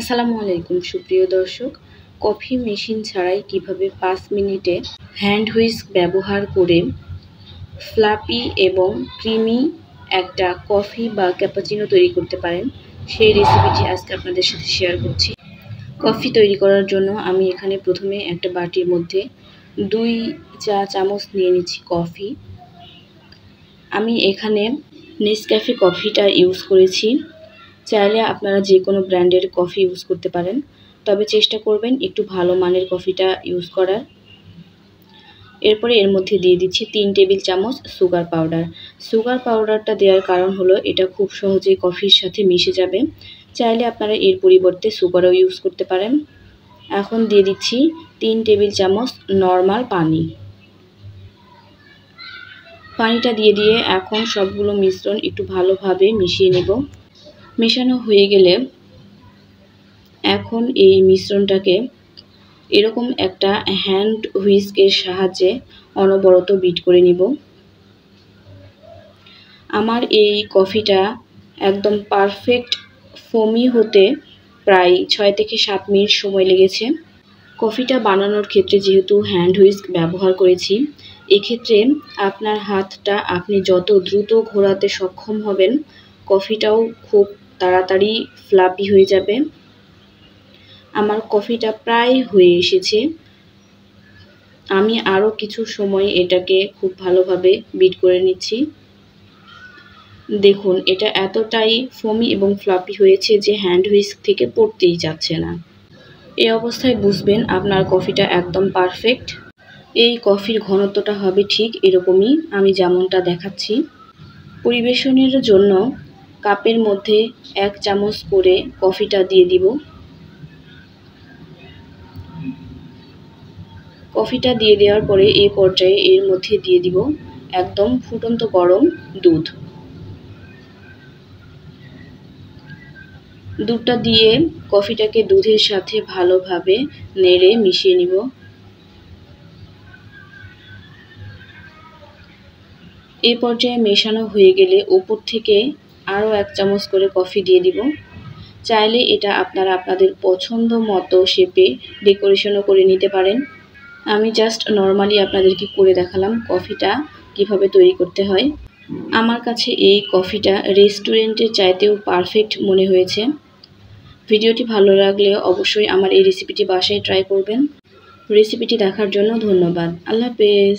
আসসালামু আলাইকুম সুপ্রিয় দর্শক, কফি মেশিন ছাড়াই কিভাবে 5 মিনিটে হ্যান্ড হুইস্ক ব্যবহার করে ফ্লাপি এবং ক্রিমি একটা কফি বা ক্যাপাচিনো তৈরি করতে পারেন, সেই রেসিপিটি আজকে আপনাদের সাথে শেয়ার করছি। কফি তৈরি করার জন্য আমি এখানে প্রথমে একটা বাটির মধ্যে 2 চা চামচ নিয়ে নিচ্ছি কফি। আমি এখানে নেসক্যাফে কফিটা ইউজ করেছি। চাইলে আপনারা যে কোনো ব্র্যান্ডের কফি ইউজ করতে পারেন, তবে চেষ্টা করবেন একটু ভালো মানের কফিটা ইউজ করার। এরপরে এর মধ্যে দিয়ে দিচ্ছি 3 টেবিল চামচ সুগার পাউডার। সুগার পাউডারটা দেওয়ার কারণ হলো এটা খুব সহজেই কফির সাথে মিশে যাবে। চাইলে আপনারা এর পরিবর্তে সুগারও ইউজ করতে পারেন। এখন দিয়ে দিচ্ছি 3 টেবিল চামচ নর্মাল পানি। পানিটা দিয়ে এখন সবগুলো মিশ্রণ একটু ভালোভাবে মিশিয়ে নেব। মেশানো হয়ে গেলে এখন এই মিশ্রণটাকে এরকম একটা হ্যান্ড হুইস্কের সাহায্যে অনবরত বিট করে নিব। আমার এই কফিটা একদম পারফেক্ট ফোমি হতে প্রায় 6 থেকে 7 মিনিট সময় লেগেছে। কফিটা বানানোর ক্ষেত্রে যেহেতু হ্যান্ড হুইস্ক ব্যবহার করেছি, এক্ষেত্রে আপনার হাতটা আপনি যত দ্রুত ঘোরাতে সক্ষম হবেন, কফিটাও খুব তাড়াতাড়ি ফ্লাপি হয়ে যাবে। আমার কফিটা প্রায় হয়ে এসেছে। আমি আরও কিছু সময় এটাকে খুব ভালোভাবে বিট করে নিচ্ছি। দেখুন, এটা এতটাই ফোমি এবং ফ্লাপি হয়েছে যে হ্যান্ড হুইস্ক থেকে পড়তেই যাচ্ছে না। এই অবস্থায় বুঝবেন আপনার কফিটা একদম পারফেক্ট। এই কফির ঘনত্বটা হবে ঠিক এরকমই আমি যেমনটা দেখাচ্ছি। পরিবেশনের জন্য কাপের মধ্যে 1 চামচ করে কফিটা দিয়ে দিব। কফিটা দিয়ে দেওয়ার পরে এই পর্যায়ে এর মধ্যে দিয়ে দিব একদম ফুটন্ত গরম দুধ। দুধটা দিয়ে কফিটাকে দুধের সাথে ভালোভাবে নেড়ে মিশিয়ে নিব। এই পর্যায়ে মেশানো হয়ে গেলে উপর থেকে আরও 1 চামচ করে কফি দিয়ে দিব। চাইলে এটা আপনারা আপনাদের পছন্দ মতো শেপে ডেকোরেশনও করে নিতে পারেন। আমি জাস্ট নর্মালি আপনাদেরকে করে দেখালাম কফিটা কিভাবে তৈরি করতে হয়। আমার কাছে এই কফিটা রেস্টুরেন্টের চাইতেও পারফেক্ট মনে হয়েছে। ভিডিওটি ভালো লাগলে অবশ্যই আমার এই রেসিপিটি বাসায় ট্রাই করবেন। রেসিপিটি দেখার জন্য ধন্যবাদ। আল্লাহ হাফেজ।